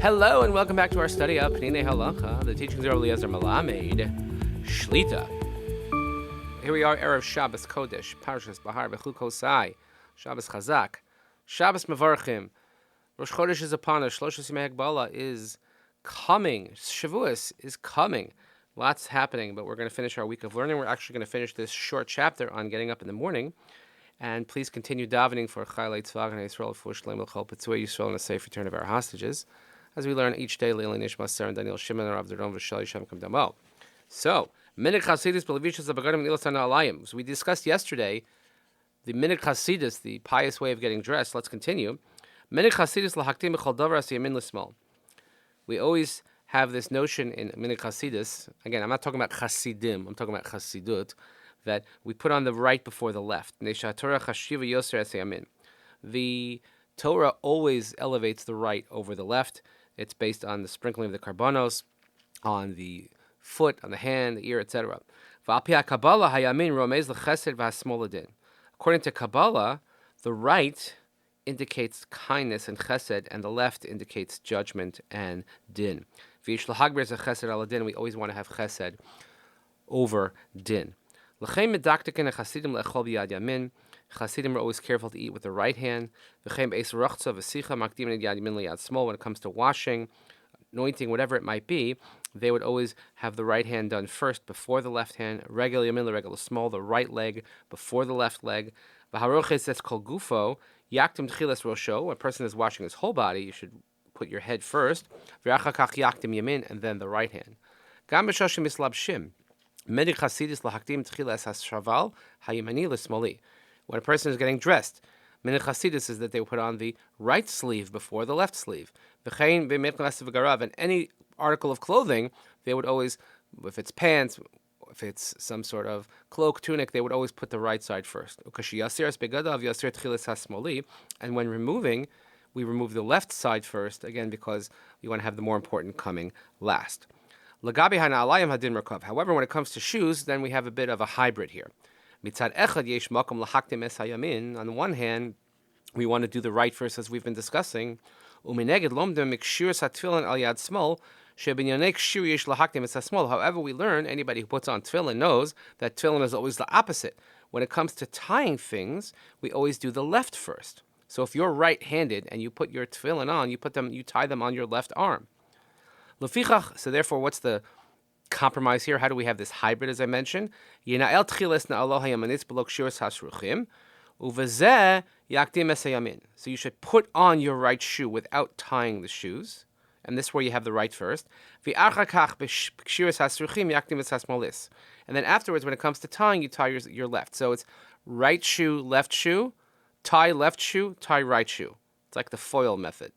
Hello and welcome back to our study of Peninei Halacha, the teachings of Eliezer Melamed, Shlita. Here we are, Erev Shabbos Kodesh, Parshas Bahar Bechukosai, Shabbos Chazak, Shabbos Mevarchim. Rosh Chodesh is upon us. Shloshos Yimei Hagbala is coming. Shavuos is coming. Lots happening, but we're going to finish our week of learning. We're actually going to finish this short chapter on getting up in the morning. And please continue davening for Chaylei Tzvah G'nai Yisrael, for Shleim L'chol Petzui Yisrael, and a safe return of our hostages, as we learn each day, Leili Nishmat, Sarah and Daniel Shimon, Rav Doron V'Shel Yishem Kam Damo. So, Minig Chasidus B'Levishas Abagadim Nilas Alayim. So we discussed yesterday the Minig Chasidus, the pious way of getting dressed. Let's continue. Minig Chasidus L'Haktim B'Chol Davar As Yamin L'Smol. We always have this notion in Minig Chasidus. Again, I'm not talking about Chasidim. I'm talking about Chasidut, that we put on the right before the left. The Torah always elevates the right over the left. It's based on the sprinkling of the karbanos, on the foot, on the hand, the ear, etc. According to Kabbalah, the right indicates kindness and chesed, and the left indicates judgment and din. We always want to have chesed over din. Chasidim are always careful to eat with the right hand. When it comes to washing, anointing, whatever it might be, they would always have the right hand done first before the left hand. Regular yamin, regular small, the right leg before the left leg. That's called gufo. Yaktim tchilas rosho. When a person is washing his whole body, you should put your head first. Yaktim yamin, and then the right hand. Gam b'shashim mislabshim. Medig chasidis lahaktim tchilas hashaval hayimani l'smoli. When a person is getting dressed, Minhag Chasidus is that they put on the right sleeve before the left sleeve. And any article of clothing, they would always, if it's pants, if it's some sort of cloak, tunic, they would always put the right side first. And when removing, we remove the left side first, again, because you want to have the more important coming last. However, when it comes to shoes, then we have a bit of a hybrid here. On the one hand, we want to do the right first, as we've been discussing. However, we learn, anybody who puts on tefillin knows that tefillin is always the opposite. When it comes to tying things, we always do the left first. So if you're right-handed and you put your tefillin on, you tie them on your left arm. So therefore, what's the compromise here? How do we have this hybrid, as I mentioned? So you should put on your right shoe without tying the shoes, and this is where you have the right first. And then afterwards, when it comes to tying, you tie your left. So it's right shoe, tie left shoe, tie right shoe. It's like the foil method.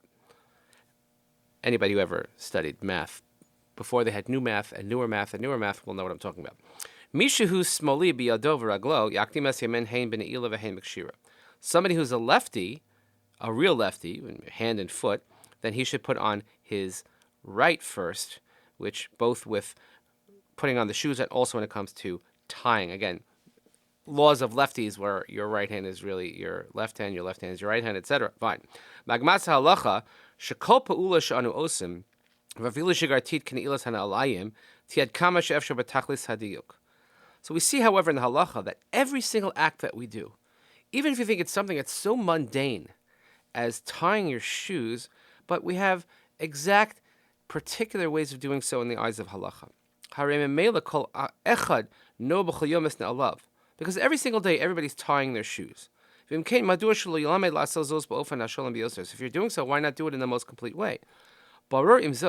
Anybody who ever studied math before they had new math and newer math will know what I'm talking about. Somebody who's a lefty, a real lefty, hand and foot, then he should put on his right first, which both with putting on the shoes and also when it comes to tying. Again, laws of lefties where your right hand is really your left hand is your right hand, etc. Fine. Magmas halacha shekol pa'ula she'anu osim. So we see, however, in the halacha that every single act that we do, even if you think it's something that's so mundane as tying your shoes, but we have exact particular ways of doing so in the eyes of halacha. Because every single day, everybody's tying their shoes. If you're doing so, why not do it in the most complete way? And we see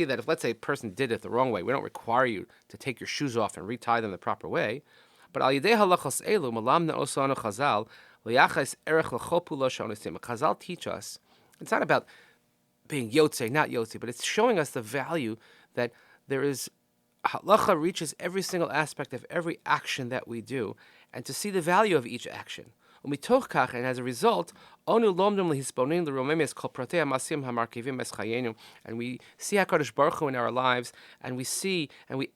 that if, let's say, a person did it the wrong way, we don't require you to take your shoes off and retie them the proper way. But Chazal teach us, it's not about being yotze, not yotze, but it's showing us the value that there is. Halacha reaches every single aspect of every action that we do, and to see the value of each action. And as a result, and we see HaKadosh Baruch Hu in our lives, and we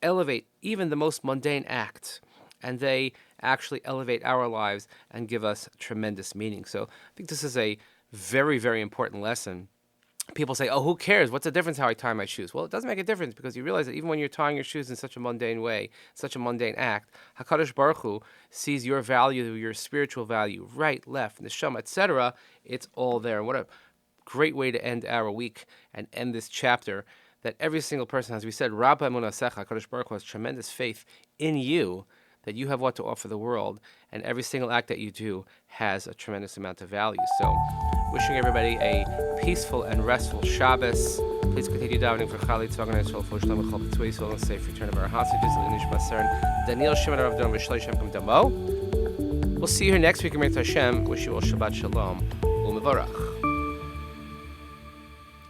elevate even the most mundane acts, and they actually elevate our lives and give us tremendous meaning. So I think this is a very, very important lesson. People say, oh, who cares? What's the difference how I tie my shoes? Well, it doesn't make a difference, because you realize that even when you're tying your shoes in such a mundane way, such a mundane act, HaKadosh Baruch Hu sees your value, your spiritual value, right, left, neshama, etc. It's all there. And what a great way to end our week and end this chapter, that every single person, as we said, Rabba Emunasecha, HaKadosh Baruch Hu has tremendous faith in you, that you have what to offer the world, and every single act that you do has a tremendous amount of value. So, wishing everybody a peaceful and restful Shabbos. Please continue davening for Chali Tzvagan Yisrael, for Shalom Chol Tzvei Yisrael, and safe return of our hostages, Nishmat Daniel Shimon Rav Dom V'Shloi Shem Kum Damo. We'll see you here next week, Emir Hashem. Wish you all Shabbat Shalom, U'Mevorach.